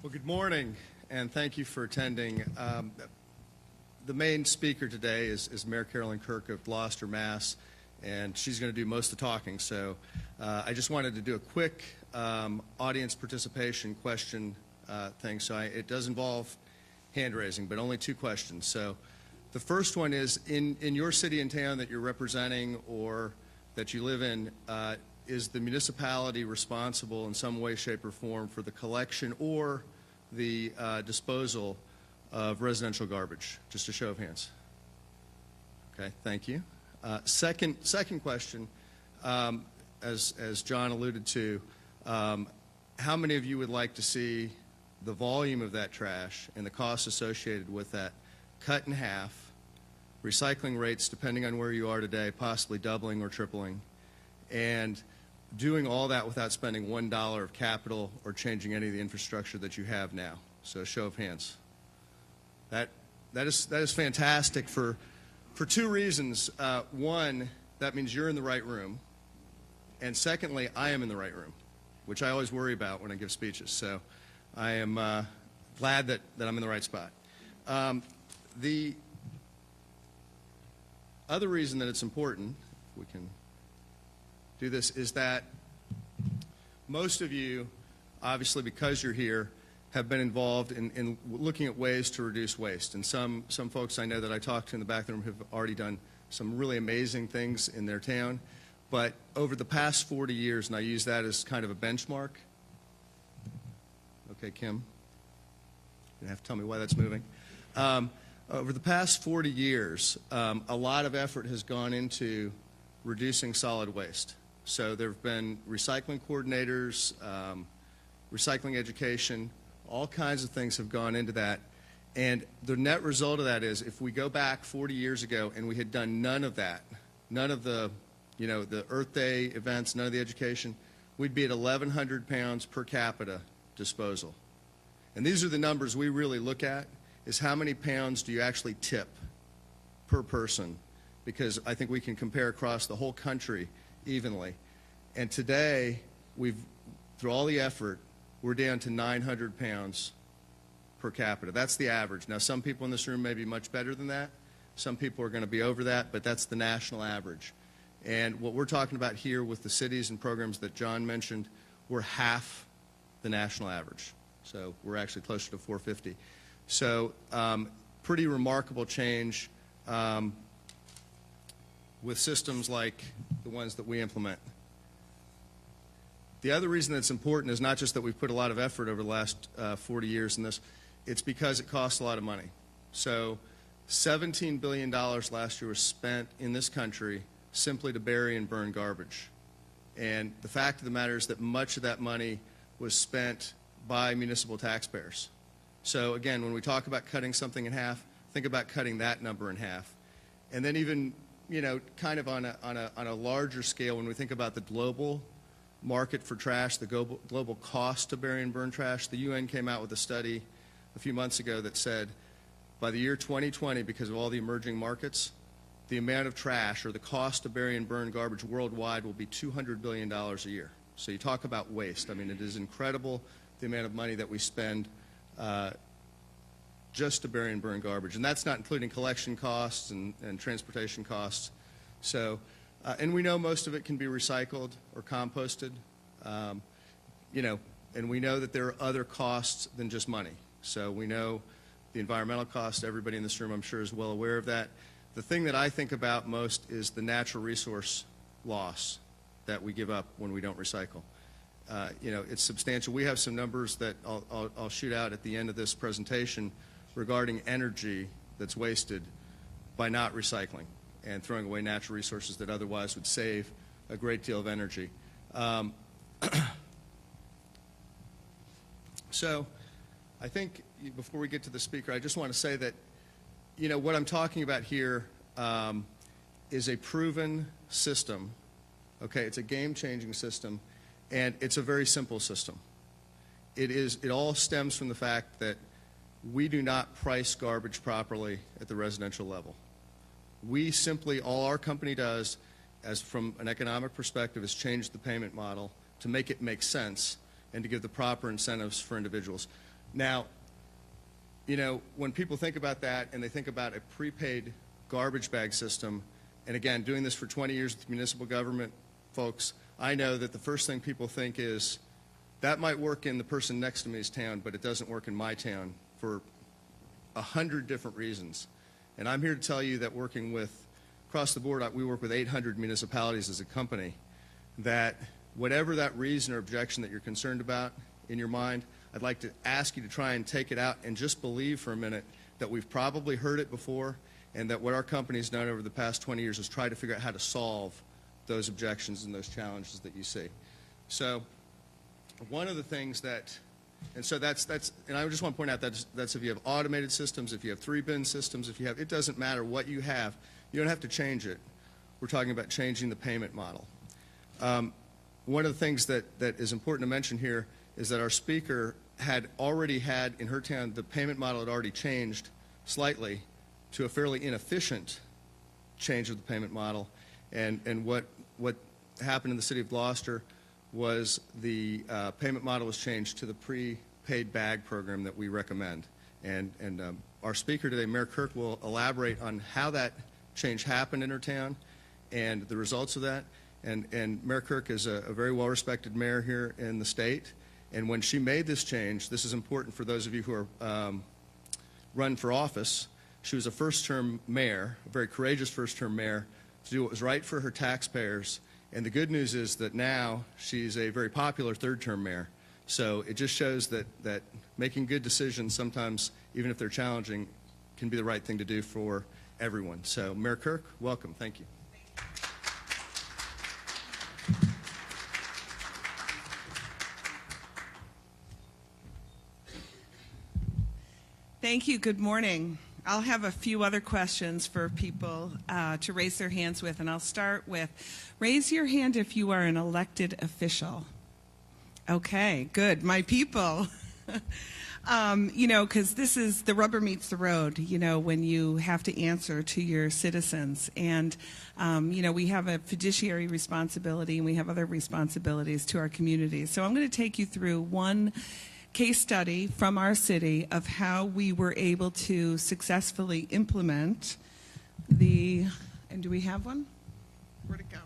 Well, good morning, and thank you for attending. The main speaker today is Mayor Carolyn Kirk of Gloucester, Mass., and she's going to do most of the talking. So I just wanted to do a quick audience participation question thing. So it does involve hand raising, but only 2 questions. So the first one is, in your city and town that you're representing or that you live in, is the municipality responsible in some way, shape, or form for the collection or the disposal of residential garbage? Just a show of hands. Okay, thank you. Second question, as John alluded to, how many of you would like to see the volume of that trash and the costs associated with that cut in half, recycling rates depending on where you are today possibly doubling or tripling, and doing all that without spending $1 of capital or changing any of the infrastructure that you have now? So a show of hands. That is fantastic for 2 reasons. One, that means you're in the right room, and secondly, I am in the right room, which I always worry about when I give speeches. So I am glad that I'm in the right spot. The other reason that it's important, if we can do this, is that most of you, obviously because you're here, have been involved in looking at ways to reduce waste. And some folks I know that I talked to in the back of the room have already done some really amazing things in their town. But over the past 40 years, and I use that as kind of a benchmark. Okay, Kim, you're going to have to tell me why that's moving. Over the past 40 years, a lot of effort has gone into reducing solid waste. So there have been recycling coordinators, recycling education, all kinds of things have gone into that. And the net result of that is, if we go back 40 years ago and we had done none of that, none of the, the Earth Day events, none of the education, we'd be at 1,100 pounds per capita disposal. And these are the numbers we really look at, is how many pounds do you actually tip per person, because I think we can compare across the whole country evenly. And today, through all the effort, we're down to 900 pounds per capita. That's the average. Now, some people in this room may be much better than that. Some people are going to be over that, but that's the national average. And what we're talking about here with the cities and programs that John mentioned, we're half the national average. So we're actually closer to 450. So pretty remarkable change with systems like the ones that we implement. The other reason that's important is not just that we've put a lot of effort over the last 40 years in this, it's because it costs a lot of money. So $17 billion last year was spent in this country simply to bury and burn garbage. And the fact of the matter is that much of that money was spent by municipal taxpayers. So again, when we talk about cutting something in half, think about cutting that number in half. And then even, kind of on a larger scale, when we think about the global market for trash, the global cost to bury and burn trash, the UN came out with a study a few months ago that said by the year 2020, because of all the emerging markets, the amount of trash, or the cost to bury and burn garbage worldwide, will be $200 billion a year. So you talk about waste. I mean, it is incredible the amount of money that we spend just to bury and burn garbage. And that's not including collection costs and transportation costs. So, and we know most of it can be recycled or composted, and we know that there are other costs than just money. So we know the environmental costs. Everybody in this room, I'm sure, is well aware of that. The thing that I think about most is the natural resource loss that we give up when we don't recycle. It's substantial. We have some numbers that I'll shoot out at the end of this presentation regarding energy that's wasted by not recycling and throwing away natural resources that otherwise would save a great deal of energy. So I think before we get to the speaker, I just want to say that, what I'm talking about here is a proven system. Okay, it's a game-changing system, and it's a very simple system. It all stems from the fact that we do not price garbage properly at the residential level. We simply, all our company does, as from an economic perspective, is change the payment model to make it make sense and to give the proper incentives for individuals. Now, you know, when people think about that and they think about a prepaid garbage bag system, and again, doing this for 20 years with municipal government folks, I know that the first thing people think is, that might work in the person next to me's town, but it doesn't work in my town for 100 different reasons. And I'm here to tell you that working with, across the board, we work with 800 municipalities as a company, that whatever that reason or objection that you're concerned about in your mind, I'd like to ask you to try and take it out and just believe for a minute that we've probably heard it before, and that what our company's done over the past 20 years is try to figure out how to solve those objections and those challenges that you see. So one of the things that, and so that's and I just want to point out that's if you have automated systems, if you have 3-bin systems, if you have, it doesn't matter what you have, you don't have to change it. We're talking about changing the payment model. One of the things that is important to mention here is that our speaker had already had in her town, the payment model had already changed slightly to a fairly inefficient change of the payment model. And what happened in the city of Gloucester was the payment model was changed to the prepaid bag program that we recommend. And our speaker today, Mayor Kirk, will elaborate on how that change happened in her town and the results of that. And Mayor Kirk is a very well-respected mayor here in the state. And when she made this change, this is important for those of you who are run for office, she was a first-term mayor, a very courageous first-term mayor, to do what was right for her taxpayers. And the good news is that now she's a very popular third-term mayor. So it just shows that making good decisions sometimes, even if they're challenging, can be the right thing to do for everyone. So Mayor Kirk, welcome. Thank you. Thank you. Good morning. I'll have a few other questions for people to raise their hands with, and I'll start with, raise your hand if you are an elected official. Okay, good. My people. You know, because this is, the rubber meets the road, you know, when you have to answer to your citizens. And, you know, we have a fiduciary responsibility and we have other responsibilities to our communities. So I'm going to take you through one case study from our city of how we were able to successfully implement the, and do we have one? Where'd it go?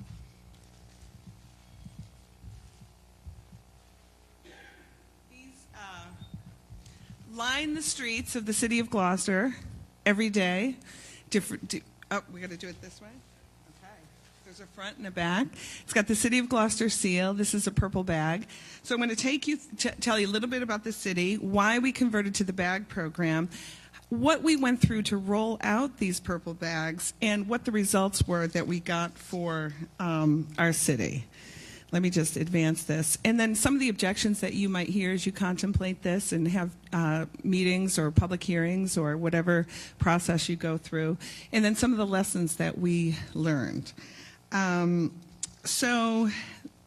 These line the streets of the city of Gloucester every day. Oh, we got to do it this way? There's a front and a back. It's got the City of Gloucester seal. This is a purple bag. So I'm going to take you, tell you a little bit about the city, why we converted to the bag program, what we went through to roll out these purple bags, and what the results were that we got for our city. Let me just advance this. And then some of the objections that you might hear as you contemplate this and have meetings or public hearings or whatever process you go through. And then some of the lessons that we learned. So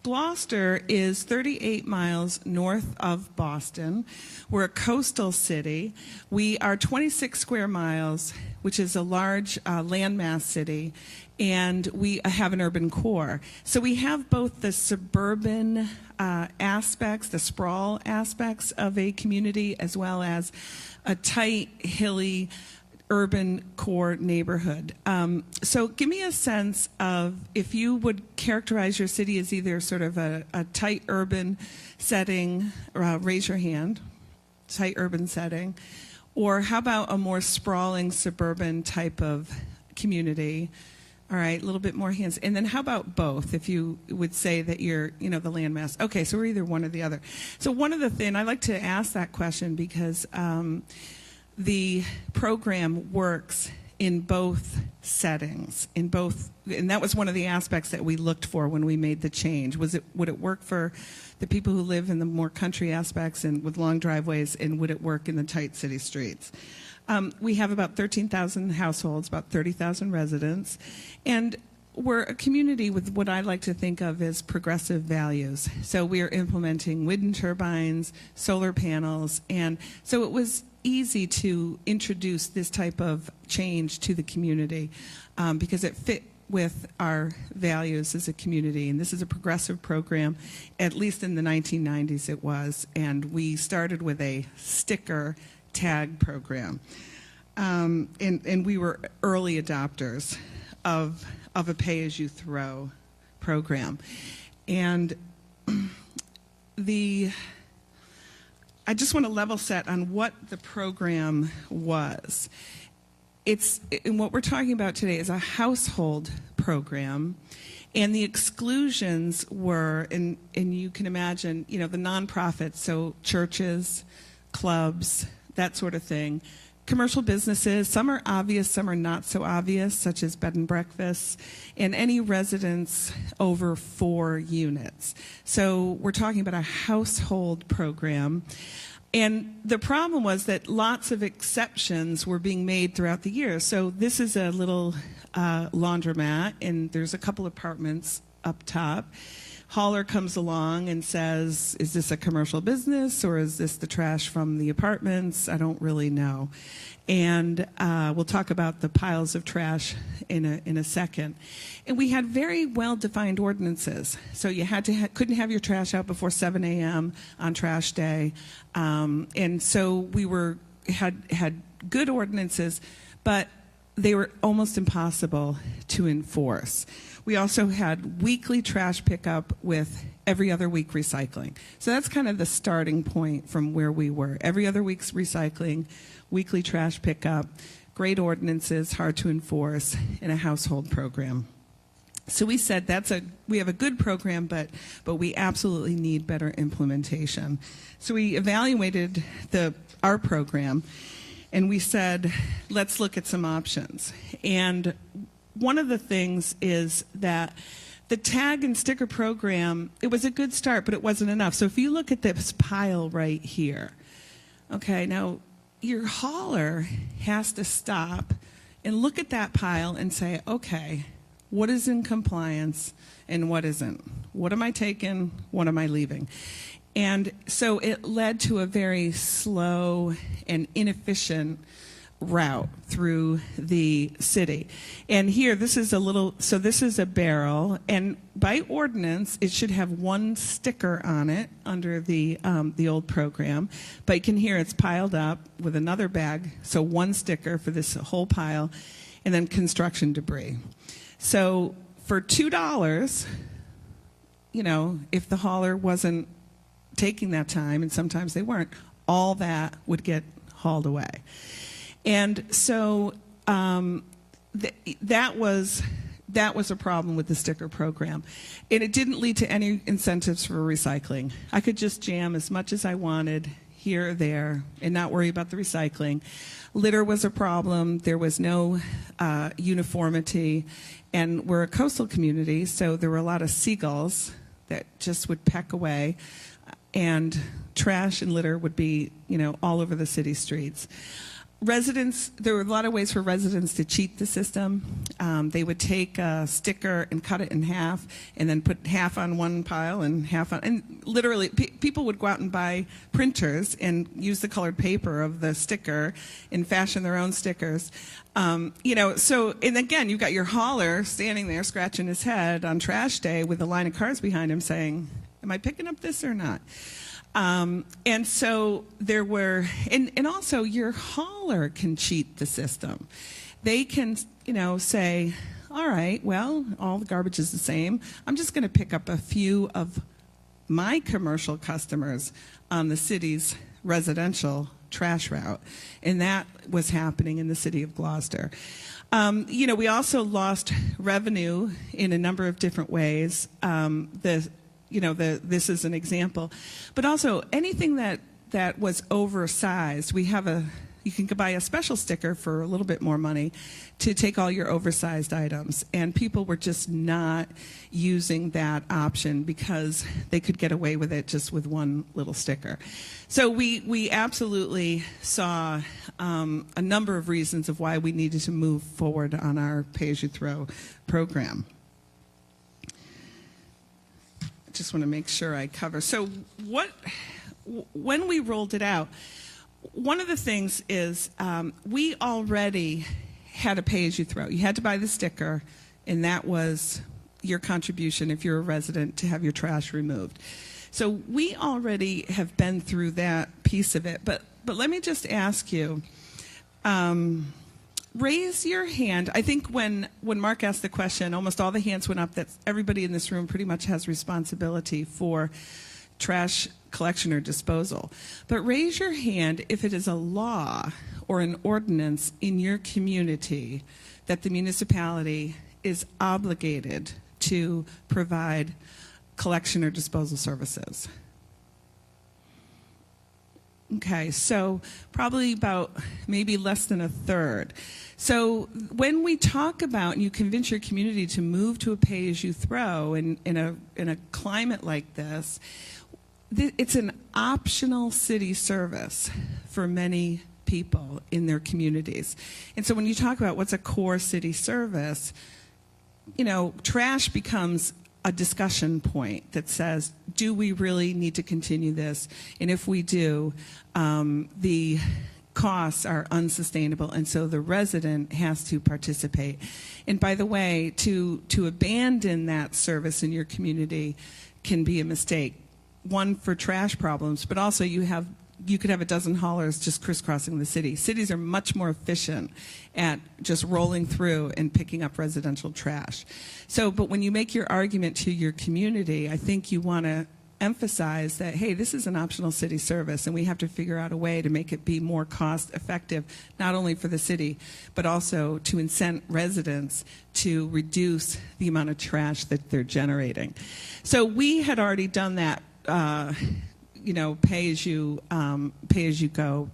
Gloucester is 38 miles north of Boston. We're a coastal city. We are 26 square miles, which is a large landmass city, and we have an urban core. So we have both the suburban aspects, the sprawl aspects of a community, as well as a tight, hilly, urban core neighborhood. So give me a sense of, if you would characterize your city as either sort of a tight urban setting, raise your hand, tight urban setting, or how about a more sprawling suburban type of community? All right, a little bit more hands. And then how about both, if you would say that you're, you know, the landmass? Okay, so we're either one or the other. So one of the things, I like to ask that question because the program works in both settings, in both, and that was one of the aspects that we looked for when we made the change. Would it work for the people who live in the more country aspects and with long driveways, and would it work in the tight city streets? We have about 13,000 households, about 30,000 residents, and we're a community with what I like to think of as progressive values. So we are implementing wind turbines, solar panels, and so it was easy to introduce this type of change to the community because it fit with our values as a community, and this is a progressive program. At least in the 1990s it was, and we started with a sticker tag program. And we were early adopters of a pay-as-you-throw program. And I just want to level set on what the program was. And what we're talking about today is a household program, and the exclusions were, and you can imagine, the nonprofits, so churches, clubs, that sort of thing. Commercial businesses, some are obvious, some are not so obvious, such as bed and breakfasts, and any residents over 4 units. So we're talking about a household program. And the problem was that lots of exceptions were being made throughout the year. So this is a little laundromat, and there's a couple apartments up top. Hauler comes along and says, is this a commercial business or is this the trash from the apartments? I don't really know. And we'll talk about the piles of trash in a second. And we had very well-defined ordinances. So you had to couldn't have your trash out before 7 a.m. on trash day. And so we had good ordinances, but they were almost impossible to enforce. We also had weekly trash pickup with every other week recycling. So that's kind of the starting point from where we were. Every other week's recycling, weekly trash pickup, great ordinances, hard to enforce, and a household program. So we said we have a good program, but we absolutely need better implementation. So we evaluated our program, and we said, let's look at some options. And one of the things is that the tag and sticker program, it was a good start, but it wasn't enough. So if you look at this pile right here, okay, now your hauler has to stop and look at that pile and say, okay, what is in compliance and what isn't? What am I taking? What am I leaving? And so it led to a very slow and inefficient route through the city. And here, this is a barrel, and by ordinance, it should have 1 sticker on it under the old program. But you can hear it's piled up with another bag, so 1 sticker for this whole pile, and then construction debris. So for $2, if the hauler wasn't taking that time, and sometimes they weren't, all that would get hauled away. And so that was a problem with the sticker program. And it didn't lead to any incentives for recycling. I could just jam as much as I wanted here or there and not worry about the recycling. Litter was a problem. There was no uniformity. And we're a coastal community, so there were a lot of seagulls that just would peck away. And trash and litter would be, all over the city streets. There were a lot of ways for residents to cheat the system. They would take a sticker and cut it in half and then put half on one pile and half on, and literally people would go out and buy printers and use the colored paper of the sticker and fashion their own stickers. And again, you've got your hauler standing there scratching his head on trash day with a line of cars behind him saying, am I picking up this or not? And so there were, and also your hauler can cheat the system. They can, say, all right, well, all the garbage is the same. I'm just going to pick up a few of my commercial customers on the city's residential trash route. And that was happening in the city of Gloucester. We also lost revenue in a number of different ways. This is an example, but also anything that was oversized. You can buy a special sticker for a little bit more money to take all your oversized items, and people were just not using that option because they could get away with it just with 1 little sticker. So we absolutely saw a number of reasons of why we needed to move forward on our pay-as-you-throw program. Just want to make sure I cover. So when we rolled it out, one of the things is we already had a pay-as-you-throw. You had to buy the sticker, and that was your contribution if you're a resident to have your trash removed. So we already have been through that piece of it, but let me just ask you, raise your hand. I think when Mark asked the question, almost all the hands went up that everybody in this room pretty much has responsibility for trash collection or disposal. But raise your hand if it is a law or an ordinance in your community that the municipality is obligated to provide collection or disposal services. Okay, so probably about maybe less than a third. So when we talk about, and you convince your community to move to a pay-as-you-throw in a climate like this, it's an optional city service for many people in their communities. And so when you talk about what's a core city service, trash becomes a discussion point that says, do we really need to continue this? And if we do, the costs are unsustainable, and so the resident has to participate. And by the way, to abandon that service in your community can be a mistake. One, for trash problems, but also you could have a dozen haulers just crisscrossing the city. Cities are much more efficient at just rolling through and picking up residential trash. So, but when you make your argument to your community, I think you want to emphasize that, hey, this is an optional city service, and we have to figure out a way to make it be more cost effective, not only for the city, but also to incent residents to reduce the amount of trash that they're generating. So we had already done that pay-as-you-go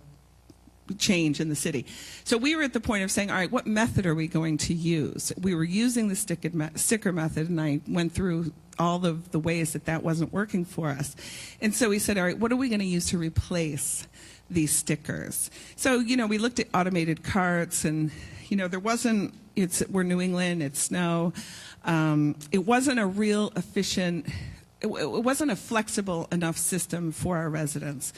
change in the city. So we were at the point of saying, all right, what method are we going to use? We were using the sticker method, and I went through all of the ways that wasn't working for us. And so we said, all right, what are we going to use to replace these stickers? So, we looked at automated carts, and, we're New England, it's snow. It wasn't a real efficient, it wasn't a flexible enough system for our residents.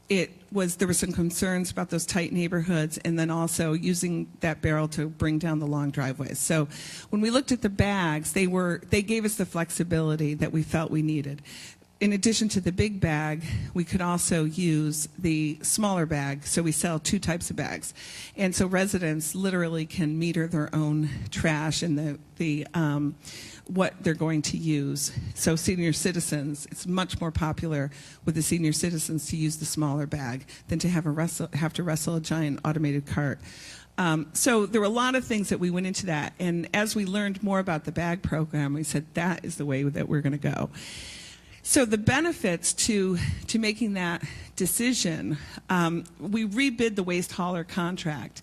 There were some concerns about those tight neighborhoods, and then also using that barrel to bring down the long driveways. So when we looked at the bags, they gave us the flexibility that we felt we needed. In addition to the big bag, we could also use the smaller bag, so we sell two types of bags. And so residents literally can meter their own trash and what they're going to use. So senior citizens, it's much more popular with the senior citizens to use the smaller bag than to have to wrestle a giant automated cart. So there were a lot of things that we went into that. And as we learned more about the bag program, we said that is the way that we're going to go. So the benefits to making that decision, we rebid the waste hauler contract.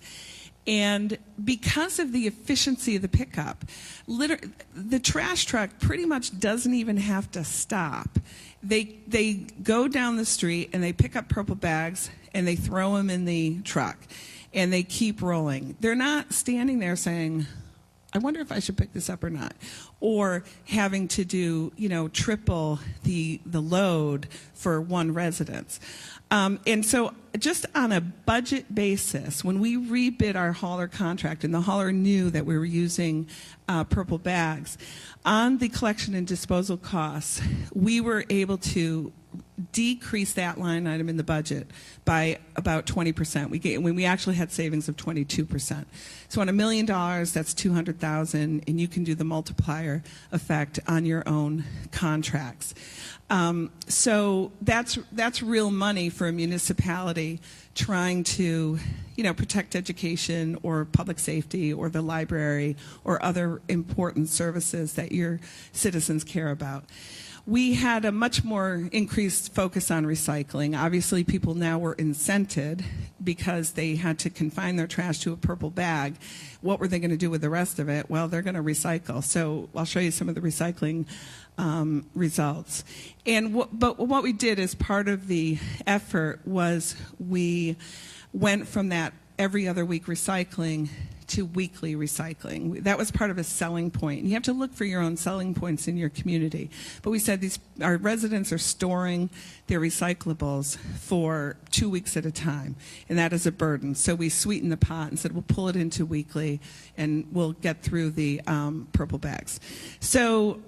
And because of the efficiency of the pickup, the trash truck pretty much doesn't even have to stop. They go down the street and they pick up purple bags and they throw them in the truck and they keep rolling. They're not standing there saying, I wonder if I should pick this up or not, or having to do, triple the load for one residence. And so just on a budget basis, when we rebid our hauler contract and the hauler knew that we were using purple bags, on the collection and disposal costs, we were able to decrease that line item in the budget by about 20%. We actually had savings of 22%. So on $1 million, that's $200,000, and you can do the multiplier effect on your own contracts. So that's real money for a municipality trying to, protect education or public safety or the library or other important services that your citizens care about. We had a much more increased focus on recycling. Obviously, people now were incented because they had to confine their trash to a purple bag. What were they going to do with the rest of it? Well, they're going to recycle. So I'll show you some of the recycling results. But what we did as part of the effort was we went from that every other week recycling to weekly recycling. That was part of a selling point. And you have to look for your own selling points in your community. But we said our residents are storing their recyclables for 2 weeks at a time, and that is a burden. So we sweetened the pot and said we'll pull it into weekly, and we'll get through the purple bags. So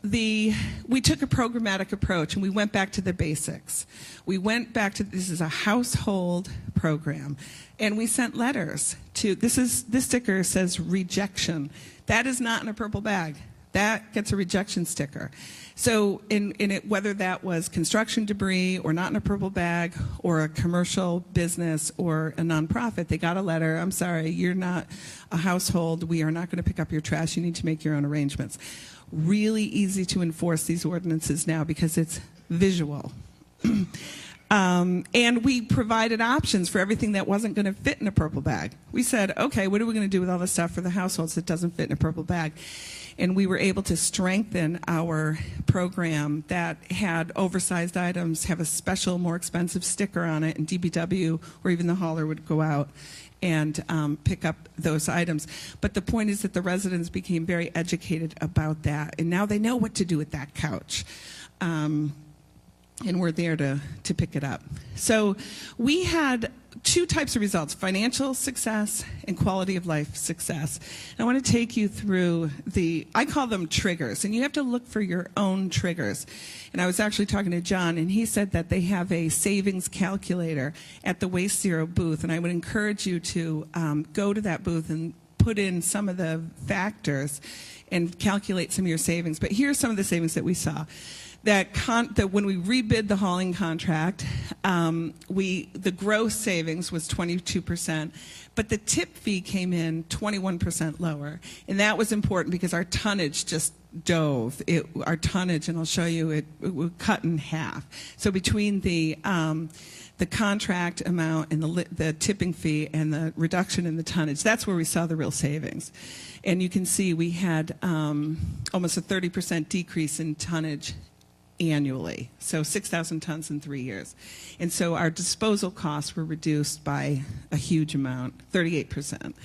we took a programmatic approach, and we went back to the basics. We went back to, this is a household program, and we sent letters to, this sticker says rejection. That is not in a purple bag. That gets a rejection sticker. So in it, whether that was construction debris or not in a purple bag or a commercial business or a nonprofit, they got a letter, I'm sorry, you're not a household, we are not going to pick up your trash, you need to make your own arrangements. Really easy to enforce these ordinances now because it's visual. And we provided options for everything that wasn't going to fit in a purple bag. We said, okay, what are we going to do with all the stuff for the households that doesn't fit in a purple bag? And we were able to strengthen our program that had oversized items, have a special, more expensive sticker on it, and DBW or even the hauler would go out and pick up those items. But the point is that the residents became very educated about that, and now they know what to do with that couch. And we're there to pick it up. So we had two types of results, financial success and quality of life success. And I want to take you through I call them triggers, and you have to look for your own triggers. And I was actually talking to John, and he said that they have a savings calculator at the WasteZero booth, and I would encourage you to go to that booth and put in some of the factors and calculate some of your savings. But here's some of the savings that we saw. That when we rebid the hauling contract, the gross savings was 22%, but the tip fee came in 21% lower. And that was important because our tonnage just dove. Our tonnage, and I'll show you, it would cut in half. So between the contract amount and the tipping fee and the reduction in the tonnage, that's where we saw the real savings. And you can see we had almost a 30% decrease in tonnage annually, so 6,000 tons in 3 years. And so our disposal costs were reduced by a huge amount, 38%.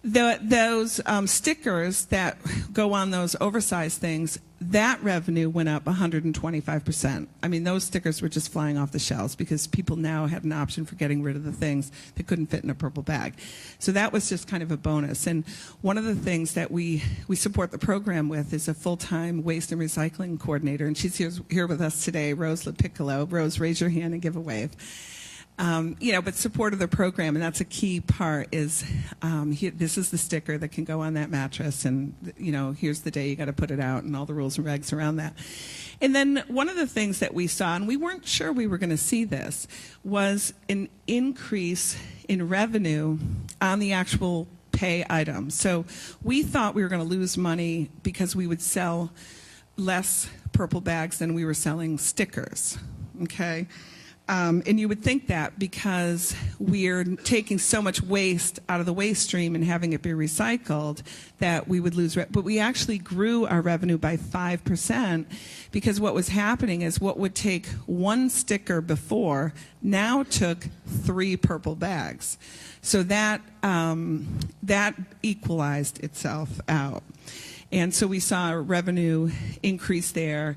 Those stickers that go on those oversized things, that revenue went up 125%. I mean, those stickers were just flying off the shelves because people now had an option for getting rid of the things that couldn't fit in a purple bag. So that was just kind of a bonus. And one of the things that we support the program with is a full-time waste and recycling coordinator, and she's here with us today, Rose LaPiccolo. Rose, raise your hand and give a wave. But support of the program, and that's a key part, is this is the sticker that can go on that mattress, and here's the day you got to put it out, and all the rules and regs around that. And then one of the things that we saw, and we weren't sure we were going to see this, was an increase in revenue on the actual pay items. So we thought we were going to lose money because we would sell less purple bags than we were selling stickers, okay? And you would think that because we're taking so much waste out of the waste stream and having it be recycled that we would lose. But we actually grew our revenue by 5% because what was happening is what would take one sticker before now took 3 purple bags. So that equalized itself out. And so we saw revenue increase there,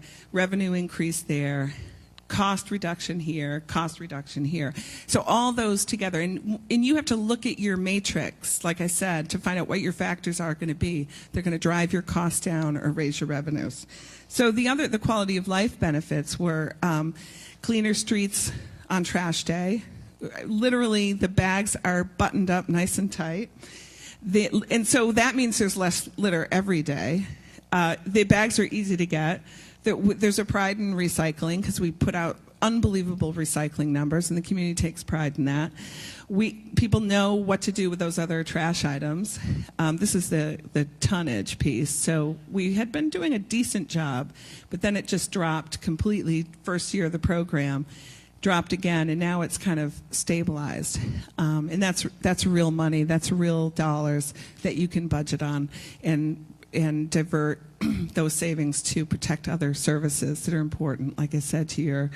cost reduction here, cost reduction here. So all those together, and you have to look at your matrix, like I said, to find out what your factors are going to be. They're going to drive your costs down or raise your revenues. So the quality of life benefits were cleaner streets on trash day. Literally, the bags are buttoned up nice and tight. And so that means there's less litter every day. The bags are easy to get. There's a pride in recycling because we put out unbelievable recycling numbers, and the community takes pride in that. People know what to do with those other trash items. This is the tonnage piece. So we had been doing a decent job, but then it just dropped completely. First year of the program, dropped again, and now it's kind of stabilized. And that's real money. That's real dollars that you can budget on and and divert those savings to protect other services that are important, like I said, to your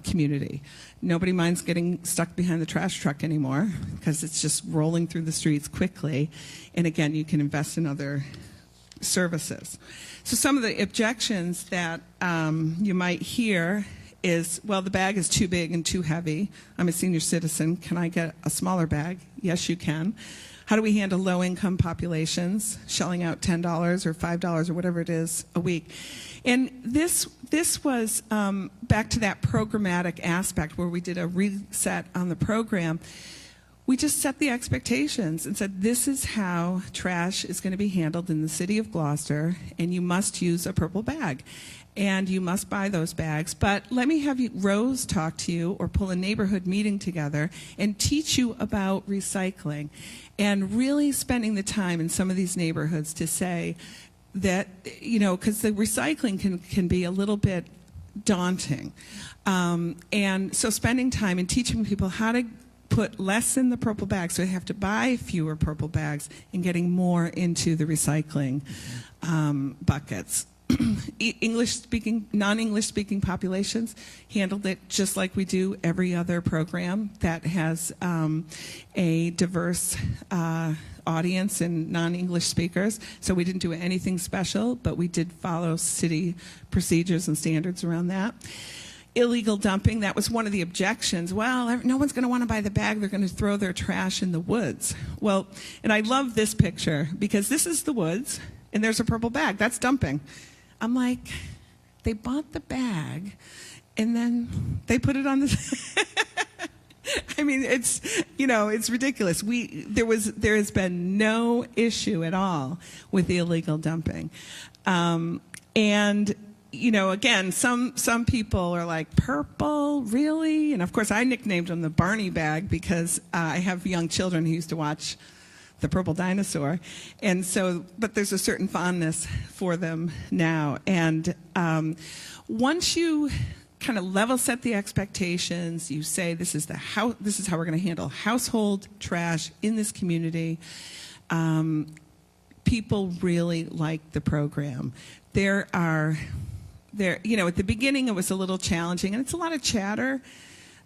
community. Nobody minds getting stuck behind the trash truck anymore because it's just rolling through the streets quickly. And again, you can invest in other services. So some of the objections that you might hear is, well, the bag is too big and too heavy. I'm a senior citizen. Can I get a smaller bag? Yes, you can. How do we handle low-income populations, shelling out $10 or $5 or whatever it is a week? And this was back to that programmatic aspect where we did a reset on the program. We just set the expectations and said, this is how trash is going to be handled in the city of Gloucester, and you must use a purple bag. And you must buy those bags. But let me have Rose talk to you or pull a neighborhood meeting together and teach you about recycling and really spending the time in some of these neighborhoods to say that, you know, because the recycling can be a little bit daunting. And so spending time and teaching people how to put less in the purple bag so they have to buy fewer purple bags and getting more into the recycling buckets. English-speaking, non-English-speaking populations handled it just like we do every other program that has a diverse audience and non-English speakers. So we didn't do anything special, but we did follow city procedures and standards around that. Illegal dumping, that was one of the objections. Well, no one's going to want to buy the bag. They're going to throw their trash in the woods. Well, and I love this picture because this is the woods, and there's a purple bag. That's dumping. I'm like, they bought the bag, and then they put it on the. I mean, it's, you know, it's ridiculous. There has been no issue at all with illegal dumping, and you know, again, some people are like, purple, really? And of course, I nicknamed them the Barney bag because I have young children who used to watch the Purple Dinosaur, and so, but there's a certain fondness for them now. And once you kind of level set the expectations, you say this is how we're going to handle household trash in this community. People really like the program. You know, at the beginning it was a little challenging, and it's a lot of chatter.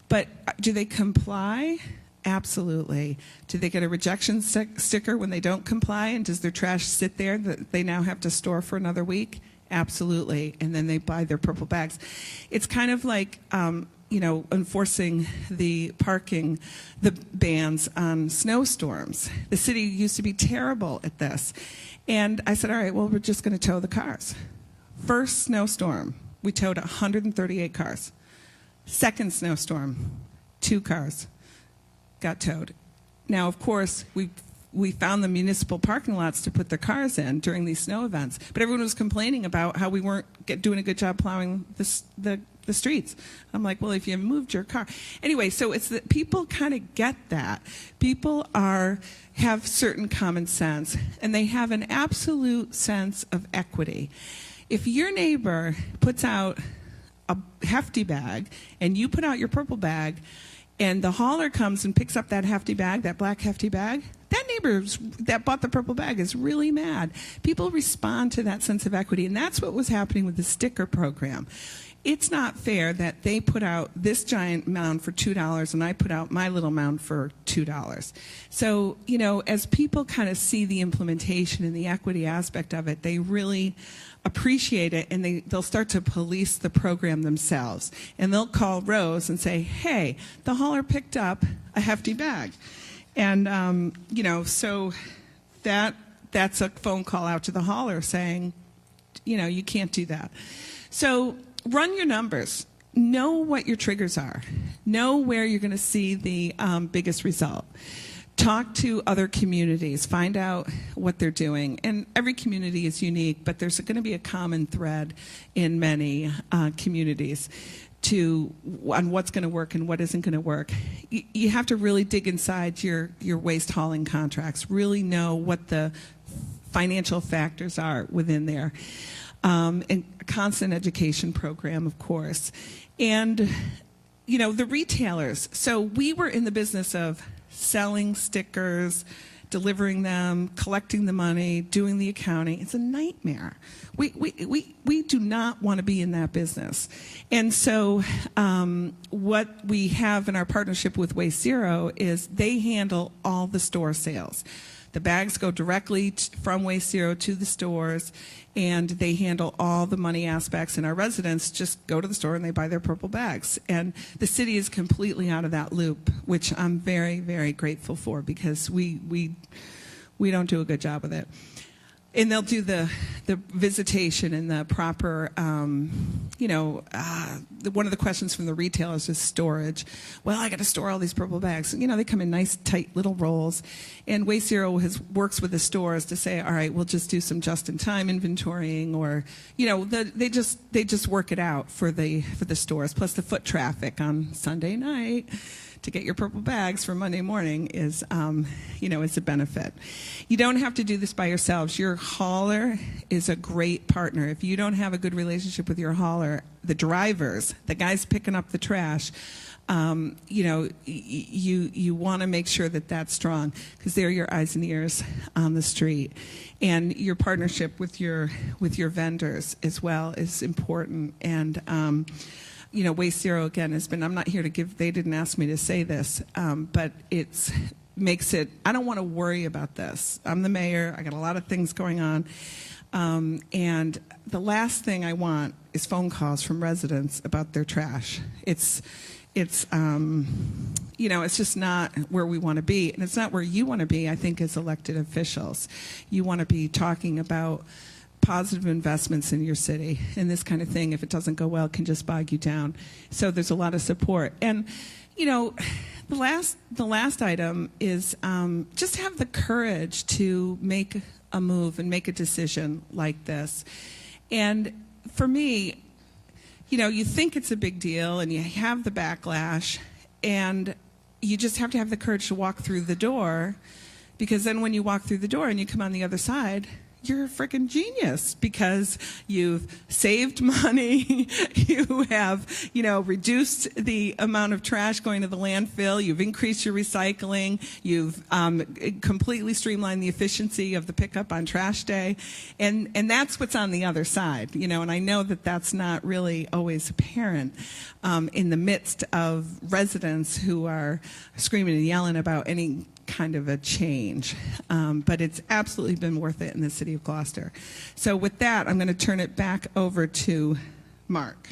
But do they comply? Absolutely. Do they get a rejection sticker when they don't comply? And does their trash sit there that they now have to store for another week? Absolutely. And then they buy their purple bags. It's kind of like, you know, enforcing the bans on snowstorms. The city used to be terrible at this. And I said, all right, well, we're just going to tow the cars. First snowstorm, we towed 138 cars. Second snowstorm, 2 cars got towed. Now, of course, we found the municipal parking lots to put their cars in during these snow events, but everyone was complaining about how we weren't doing a good job plowing the streets. I'm like, well, if you moved your car. Anyway, so it's that people kind of get that. People have certain common sense, and they have an absolute sense of equity. If your neighbor puts out a hefty bag and you put out your purple bag, and the hauler comes and picks up that hefty bag, that black hefty bag, that neighbor that bought the purple bag is really mad. People respond to that sense of equity, and that's what was happening with the sticker program. It's not fair that they put out this giant mound for $2 and I put out my little mound for $2. So, you know, as people kind of see the implementation and the equity aspect of it, they really appreciate it, and they'll start to police the program themselves. And they'll call Rose and say, hey, the hauler picked up a hefty bag. And, you know, so that's a phone call out to the hauler saying, you know, you can't do that. So run your numbers. Know what your triggers are. Know where you're going to see the biggest result. Talk to other communities. Find out what they're doing. And every community is unique, but there's going to be a common thread in many communities on what's going to work and what isn't going to work. You have to really dig inside your waste hauling contracts. Really know what the financial factors are within there. And a constant education program, of course. And, you know, the retailers. So we were in the business of selling stickers, delivering them, collecting the money, doing the accounting. It's a nightmare. We do not want to be in that business. And so what we have in our partnership with WasteZero is they handle all the store sales. The bags go directly from WasteZero to the stores, and they handle all the money aspects, and our residents just go to the store and they buy their purple bags. And the city is completely out of that loop, which I'm very, very grateful for, because we don't do a good job with it. And they'll do the visitation and the proper, one of the questions from the retailers is storage. Well, I got to store all these purple bags. They come in nice, tight little rolls. And WasteZero works with the stores to say, all right, we'll just do some just-in-time inventorying, or, they just work it out for the stores. Plus the foot traffic on Sunday night to get your purple bags for Monday morning is, is a benefit. You don't have to do this by yourselves. Your hauler is a great partner. If you don't have a good relationship with your hauler, the drivers, the guys picking up the trash, you want to make sure that that's strong, because they're your eyes and ears on the street. And your partnership with your vendors as well is important. And WasteZero, again, has been, I'm not here to give, they didn't ask me to say this, but it's makes it, I don't want to worry about this. I'm the mayor, I got a lot of things going on, and the last thing I want is phone calls from residents about their trash. It's just not where we want to be, and it's not where you want to be, I think, as elected officials. You want to be talking about positive investments in your city, and this kind of thing, if it doesn't go well, can just bog you down. So there's a lot of support. And the last item is just have the courage to make a move and make a decision like this. And for me, you think it's a big deal and you have the backlash, and you just have to have the courage to walk through the door, because then when you walk through the door and you come on the other side, you're a freaking genius, because you've saved money, you have, reduced the amount of trash going to the landfill, you've increased your recycling, you've completely streamlined the efficiency of the pickup on trash day, and that's what's on the other side, and I know that that's not really always apparent in the midst of residents who are screaming and yelling about any kind of a change, but it's absolutely been worth it in the city of Gloucester. So with that, I'm going to turn it back over to Mark.